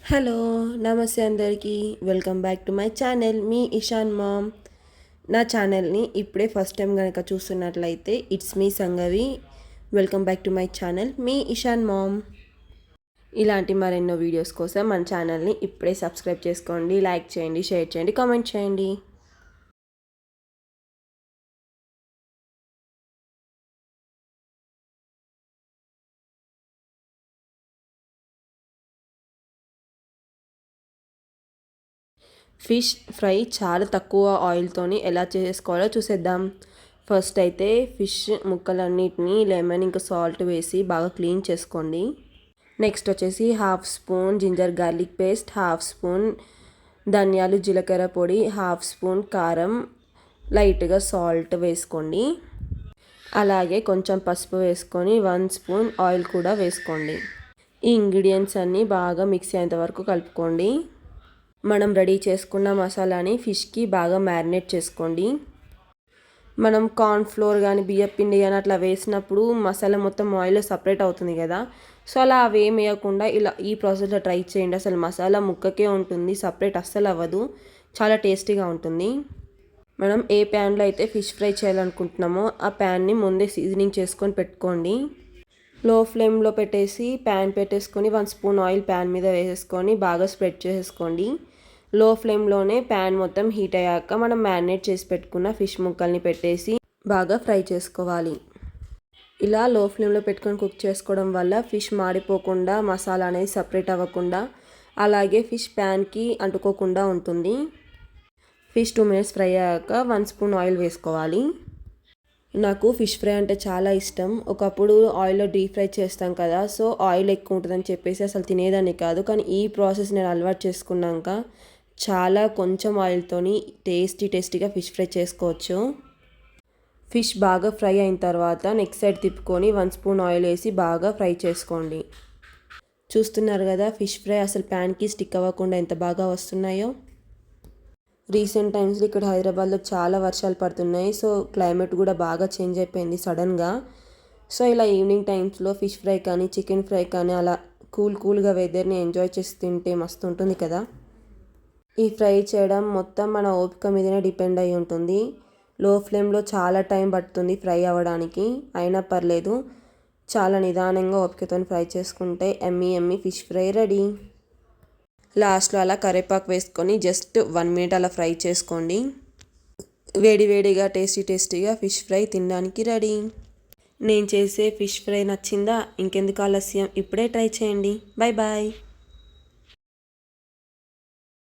Hello నమస్తే అందరికీ welcome back to my channel మీ ఇషాన్ మామ్. నా ఛానల్ని ఇప్పుడే ఫస్ట్ టైం కనుక చూస్తున్నట్లయితే it's me Sangavi. Welcome back to my channel మీ ఇషాన్ మామ్. ఇలాంటి మరెన్నో వీడియోస్ కోసం మన ఛానల్ని ఇప్పుడే సబ్స్క్రైబ్ చేసుకోండి, లైక్ చేయండి, షేర్ చేయండి, కామెంట్ చేయండి. ఫిష్ ఫ్రై చాలా తక్కువ ఆయిల్తోని ఎలా చేసుకోవాలో చూసేద్దాం. ఫస్ట్ అయితే ఫిష్ ముక్కలన్నిటినీ లెమన్ ఇంకా సాల్ట్ వేసి బాగా క్లీన్ చేసుకోండి. నెక్స్ట్ వచ్చేసి 1/2 spoon ginger garlic paste, 1/2 spoon ధనియాలు జీలకర్ర పొడి, 1/2 స్పూన్ కారం, లైట్గా సాల్ట్ వేసుకోండి. అలాగే కొంచెం పసుపు వేసుకొని 1 స్పూన్ ఆయిల్ కూడా వేసుకోండి. ఈ ఇంగ్రీడియంట్స్ అన్నీ బాగా మిక్స్ అయ్యేంత వరకు కలుపుకోండి. మనం రెడీ చేసుకున్న మసాలాని ఫిష్కి బాగా మ్యారినేట్ చేసుకోండి. మనం కార్న్ఫ్లోర్ కానీ బియ్యం పిండి కానీ అట్లా వేసినప్పుడు మసాలా మొత్తం ఆయిల్లో సపరేట్ అవుతుంది కదా, సో అలా అవేం వేయకుండా ఇలా ఈ ప్రాసెస్లో ట్రై చేయండి. అసలు మసాలా ముక్కకే ఉంటుంది, సపరేట్ అస్సలు అవ్వదు, చాలా టేస్టీగా ఉంటుంది. మనం ఏ ప్యాన్లో అయితే ఫిష్ ఫ్రై చేయాలనుకుంటున్నామో ఆ ప్యాన్ని ముందే సీజనింగ్ చేసుకొని పెట్టుకోండి. లో ఫ్లేమ్లో పెట్టేసి ప్యాన్ పెట్టేసుకొని 1 స్పూన్ ఆయిల్ ప్యాన్ మీద వేసేసుకొని బాగా స్ప్రెడ్ చేసేసుకోండి. లో ఫ్లేమ్లోనే ప్యాన్ మొత్తం హీట్ అయ్యాక మనం మ్యారినేట్ చేసి పెట్టుకున్న ఫిష్ ముక్కల్ని పెట్టేసి బాగా ఫ్రై చేసుకోవాలి. ఇలా లో ఫ్లేమ్లో పెట్టుకొని కుక్ చేసుకోవడం వల్ల ఫిష్ మాడిపోకుండా, మసాలా అనేది సపరేట్ అవ్వకుండా, అలాగే ఫిష్ ప్యాన్కి అంటుకోకుండా ఉంటుంది. ఫిష్ 2 మినిట్స్ ఫ్రై అయ్యాక 1 స్పూన్ ఆయిల్ వేసుకోవాలి. నాకు ఫిష్ ఫ్రై అంటే చాలా ఇష్టం. ఒకప్పుడు ఆయిల్లో డీప్ ఫ్రై చేస్తాం కదా, సో ఆయిల్ ఎక్కువ ఉంటుందని చెప్పేసి అసలు తినేదాన్ని కాదు. కానీ ఈ ప్రాసెస్ నేను అలవాటు చేసుకున్నాక చాలా కొంచెం ఆయిల్తోని టేస్టీగా ఫిష్ ఫ్రై చేసుకోవచ్చు. ఫిష్ బాగా ఫ్రై అయిన తర్వాత నెక్స్ట్ సైడ్ తిప్పుకొని 1 స్పూన్ ఆయిల్ వేసి బాగా ఫ్రై చేసుకోండి. చూస్తున్నారు కదా ఫిష్ ఫ్రై అసలు ప్యాన్కి స్టిక్ అవ్వకుండా ఎంత బాగా వస్తున్నాయో. రీసెంట్ టైమ్స్లో ఇక్కడ హైదరాబాద్లో చాలా వర్షాలు పడుతున్నాయి, సో క్లైమేట్ కూడా బాగా చేంజ్ అయిపోయింది సడన్గా. సో ఇలా ఈవినింగ్ టైమ్స్లో ఫిష్ ఫ్రై కానీ చికెన్ ఫ్రై కానీ అలా కూల్గా వెదర్ని ఎంజాయ్ చేసి తింటే మస్తు ఉంటుంది కదా. ఈ ఫ్రై చేయడం మొత్తం మన ఓపిక మీదనే డిపెండ్ అయి ఉంటుంది. లో ఫ్లేమ్లో చాలా టైం పడుతుంది ఫ్రై అవ్వడానికి, అయినా పర్లేదు, చాలా నిదానంగా ఓపికతో ఫ్రై చేసుకుంటే ఎమ్మీ ఫిష్ ఫ్రై రెడీ. లాస్ట్లో అలా కరివేపాకు వేసుకొని జస్ట్ 1 మినిట్ అలా ఫ్రై చేసుకోండి. వేడిగా టేస్టీగా ఫిష్ ఫ్రై తినడానికి రెడీ. నేను చేసే ఫిష్ ఫ్రై నచ్చిందా? ఇంకెందుకు ఆలస్యం, ఇప్పుడే ట్రై చేయండి. బాయ్.